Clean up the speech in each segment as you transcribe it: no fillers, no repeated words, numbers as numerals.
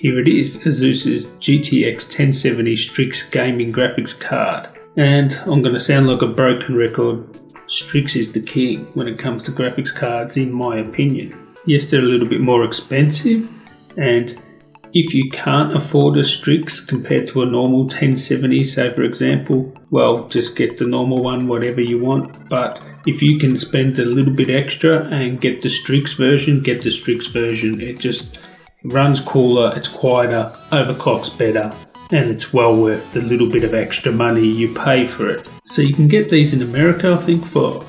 here it is, Asus's GTX 1070 Strix gaming graphics card. And I'm going to sound like a broken record, Strix is the king when it comes to graphics cards in my opinion. Yes, they're a little bit more expensive, and if you can't afford a Strix compared to a normal 1070, say for example, well, just get the normal one, whatever you want. But if you can spend a little bit extra and get the Strix version, get the Strix version. It just runs cooler, it's quieter, overclocks better, and it's well worth the little bit of extra money you pay for it. So you can get these in America, I think, for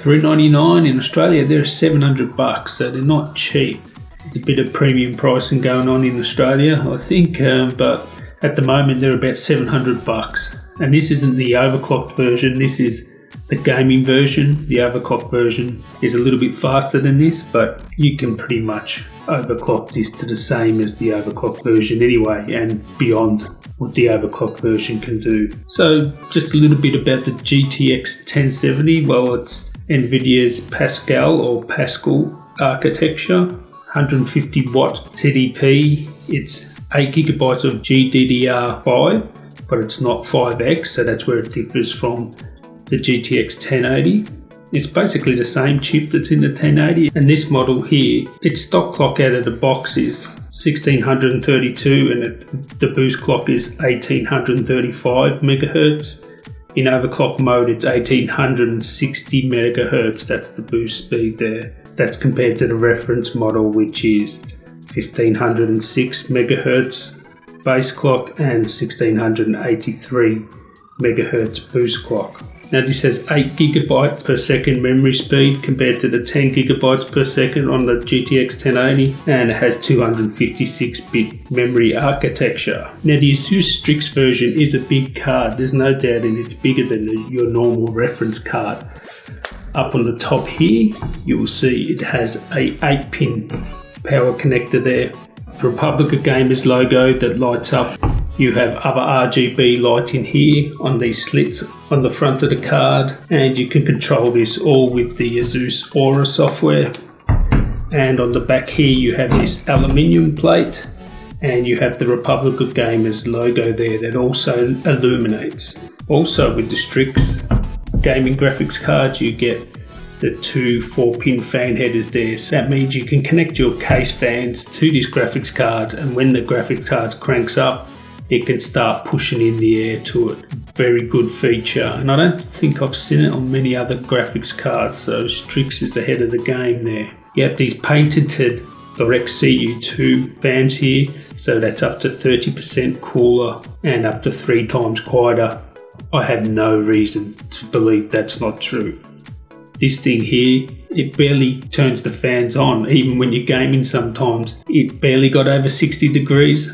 $399. In Australia, they're $700, so they're not cheap. There's a bit of premium pricing going on in Australia, I think, but at the moment they're about $700. And this isn't the overclocked version, this is the gaming version. The overclocked version is a little bit faster than this, but you can pretty much overclock this to the same as the overclocked version anyway, and beyond what the overclocked version can do. So just a little bit about the GTX 1070. Well, it's NVIDIA's Pascal or Pascal architecture, 150 watt TDP. It's 8 gigabytes of GDDR5, but it's not 5X, so that's where it differs from the GTX 1080. It's basically the same chip that's in the 1080, and this model here, its stock clock out of the box is 1632 and the boost clock is 1835 megahertz. In overclock mode it's 1860 megahertz, that's the boost speed there. That's compared to the reference model, which is 1506 megahertz base clock and 1683 megahertz boost clock. Now this has 8 gigabytes per second memory speed compared to the 10 gigabytes per second on the GTX 1080, and it has 256-bit memory architecture. Now the Asus Strix version is a big card, there's no doubt, and it's bigger than your normal reference card. Up on the top here, you will see it has a 8-pin power connector there. The Republic of Gamers logo that lights up. You have other RGB lighting here on these slits on the front of the card, and you can control this all with the Asus Aura software. And on the back here you have this aluminium plate, and you have the Republic of Gamers logo there that also illuminates. Also with the Strix gaming graphics card you get the two 4-pin fan headers there. So that means you can connect your case fans to this graphics card, and when the graphics card cranks up, it can start pushing in the air to it. Very good feature, and I don't think I've seen it on many other graphics cards, so Strix is ahead of the game there. You have these patented DirectCU II fans here, so that's up to 30% cooler and up to 3 times quieter. I have no reason to believe that's not true. This thing here, it barely turns the fans on, even when you're gaming sometimes. It barely got over 60 degrees.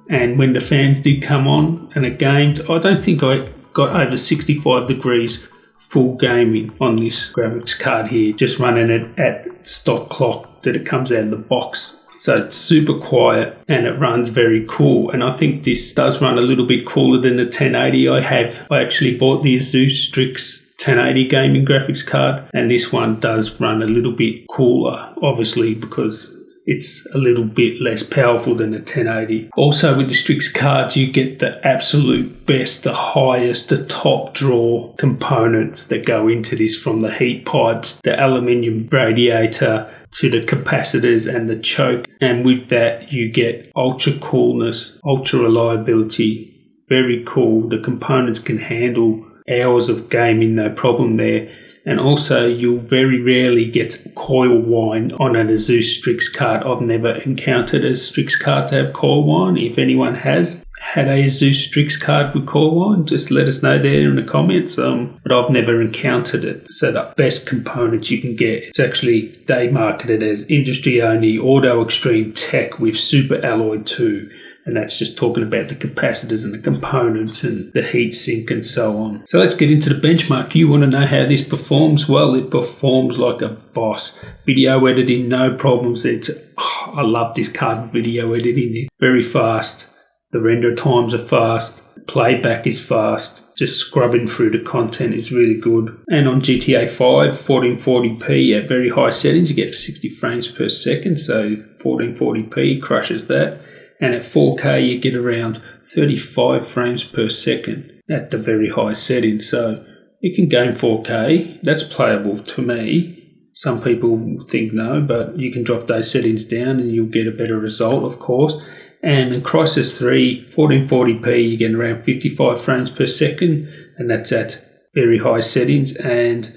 And when the fans did come on and it gamed, I don't think I got over 65 degrees full gaming on this graphics card here, just running it at stock clock that it comes out of the box. So it's super quiet and it runs very cool. And I think this does run a little bit cooler than the 1080 I have. I actually bought the Asus Strix 1080 gaming graphics card, and this one does run a little bit cooler, obviously because it's a little bit less powerful than the 1080. Also with the Strix cards you get the absolute best, the highest, the top draw components that go into this, from the heat pipes, the aluminium radiator, to the capacitors and the choke. And with that you get ultra coolness, ultra reliability, very cool. The components can handle hours of gaming, no problem there. And also you'll very rarely get coil whine on an Asus Strix card. I've never encountered a Strix card to have coil whine. If anyone has had a Asus Strix card with coil whine, just let us know there in the comments. But I've never encountered it. So the best components you can get, it's actually, they market it as industry only auto extreme tech with super alloy 2. And that's just talking about the capacitors and the components and the heat sink and so on. So let's get into the benchmark. You want to know how this performs? Well, it performs like a boss. Video editing, no problems. I love this card, video editing. It's very fast. The render times are fast. Playback is fast. Just scrubbing through the content is really good. And on GTA 5, 1440p at very high settings, you get 60 frames per second. So 1440p crushes that. and at 4K you get around 35 frames per second at the very high settings. So you can game 4K, that's playable to me. Some people think no, but you can drop those settings down and you'll get a better result, of course. And in Crysis 3, 1440p, you get around 55 frames per second, and that's at very high settings. And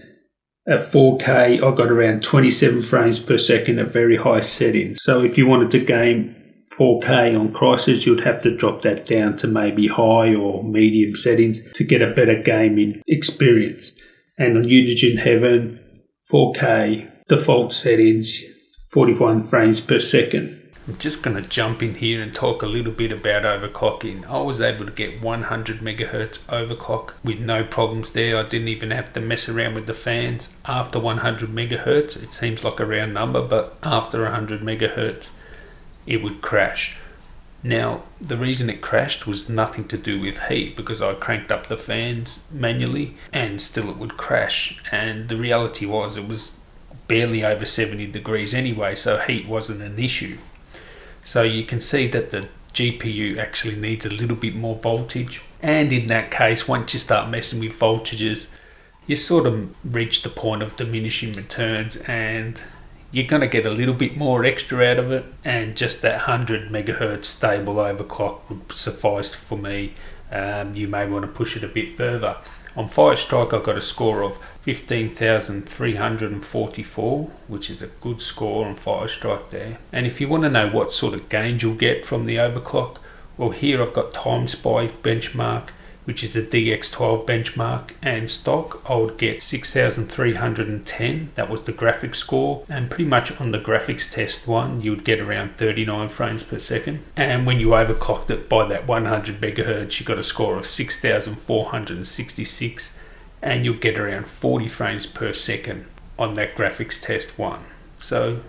at 4K, I got around 27 frames per second at very high settings. So if you wanted to game 4K on Crysis, you'd have to drop that down to maybe high or medium settings to get a better gaming experience. And on Unity Heaven, 4K, default settings, 41 frames per second. I'm just going to jump in here and talk a little bit about overclocking. I was able to get 100 megahertz overclock with no problems there. I didn't even have to mess around with the fans. After 100 megahertz, it seems like a round number, but after 100 megahertz, it would crash. Now, the reason it crashed was nothing to do with heat, because I cranked up the fans manually and still it would crash. And the reality was it was barely over 70 degrees anyway, so heat wasn't an issue. So you can see that the GPU actually needs a little bit more voltage. And in that case, once you start messing with voltages, you sort of reach the point of diminishing returns and you're going to get a little bit more extra out of it. And just that 100 megahertz stable overclock would suffice for me. You may want to push it a bit further. On Firestrike, I got a score of 15,344, which is a good score on Firestrike there. And if you want to know what sort of gains you'll get from the overclock, well, here I've got Time Spy benchmark, which is a DX12 benchmark, and stock I would get 6,310. That was the graphics score, and pretty much on the graphics test one you would get around 39 frames per second. And when you overclocked it by that 100 megahertz, you got a score of 6,466, and you'll get around 40 frames per second on that graphics test one. So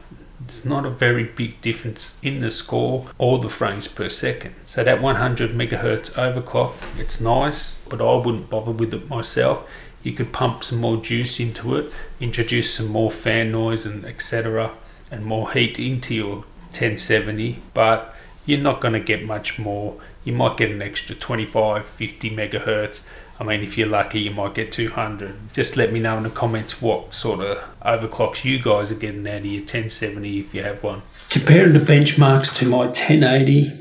it's not a very big difference in the score or the frames per second. So that 100 megahertz overclock, it's nice, but I wouldn't bother with it myself. You could pump some more juice into it, introduce some more fan noise and etc., and more heat into your 1070, but you're not going to get much more. You might get an extra 25, 50 megahertz. I mean, if you're lucky, you might get 200. Just let me know in the comments what sort of overclocks you guys are getting out of your 1070 if you have one. Comparing the benchmarks to my 1080,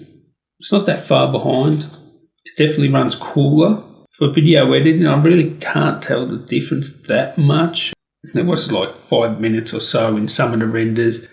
it's not that far behind. It definitely runs cooler. For video editing, I really can't tell the difference that much. There was like 5 minutes or so in some of the renders.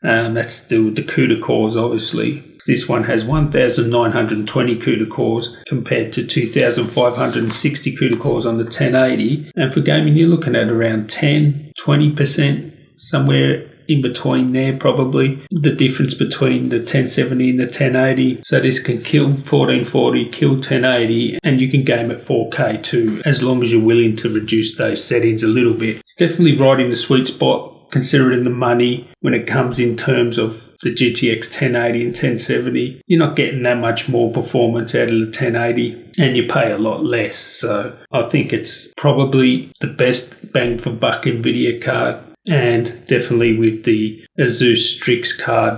That's to do with the CUDA cores, obviously. This one has 1,920 CUDA cores compared to 2,560 CUDA cores on the 1080. And for gaming, you're looking at around 10-20%, somewhere in between there probably. The difference between the 1070 and the 1080. So this can kill 1440, kill 1080, and you can game at 4K too, as long as you're willing to reduce those settings a little bit. It's definitely right in the sweet spot, considering the money when it comes in terms of the GTX 1080 and 1070. You're not getting that much more performance out of the 1080 and you pay a lot less. So I think it's probably the best bang for buck NVIDIA card, and definitely with the Asus Strix card,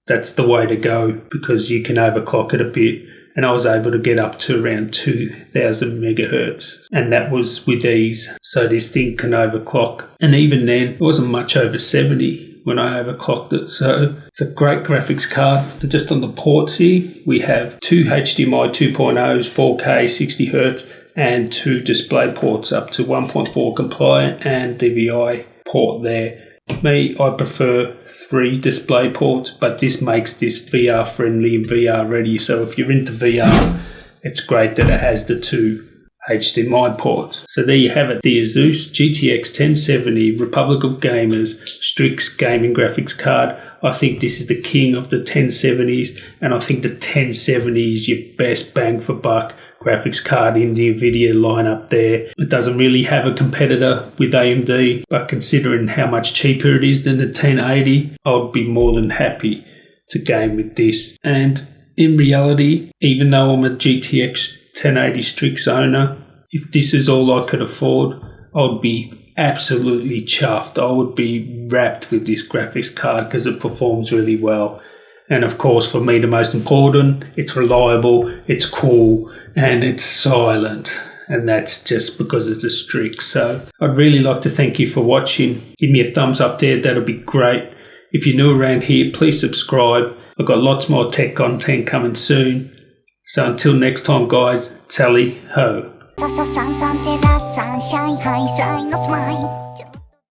that's the way to go because you can overclock it a bit. And I was able to get up to around 2,000 megahertz, and that was with ease. So this thing can overclock, and even then it wasn't much over 70 when I overclocked it. So it's a great graphics card. So just on the ports here, we have two HDMI 2.0s, 4K 60 Hz, and two display ports up to 1.4 compliant and DVI port there. Me, I prefer 3 display ports, but this makes this VR friendly and VR ready. So if you're into VR, it's great that it has the 2 HDMI ports. So there you have it, the Asus GTX 1070 Republic of Gamers Strix gaming graphics card. I think this is the king of the 1070s, and I think the 1070 is your best bang for buck graphics card in the NVIDIA lineup there. It doesn't really have a competitor with AMD, but considering how much cheaper it is than the 1080, I would be more than happy to game with this. And in reality, even though I'm a GTX 1080 Strix owner, if this is all I could afford, I would be absolutely chuffed. I would be wrapped with this graphics card because it performs really well. And of course, for me, the most important, it's reliable, it's cool, and it's silent. And that's just because it's a Strix. So I'd really like to thank you for watching. Give me a thumbs up there, that'll be great. If you're new around here, please subscribe. I've got lots more tech content coming soon. So until next time, guys, tally ho.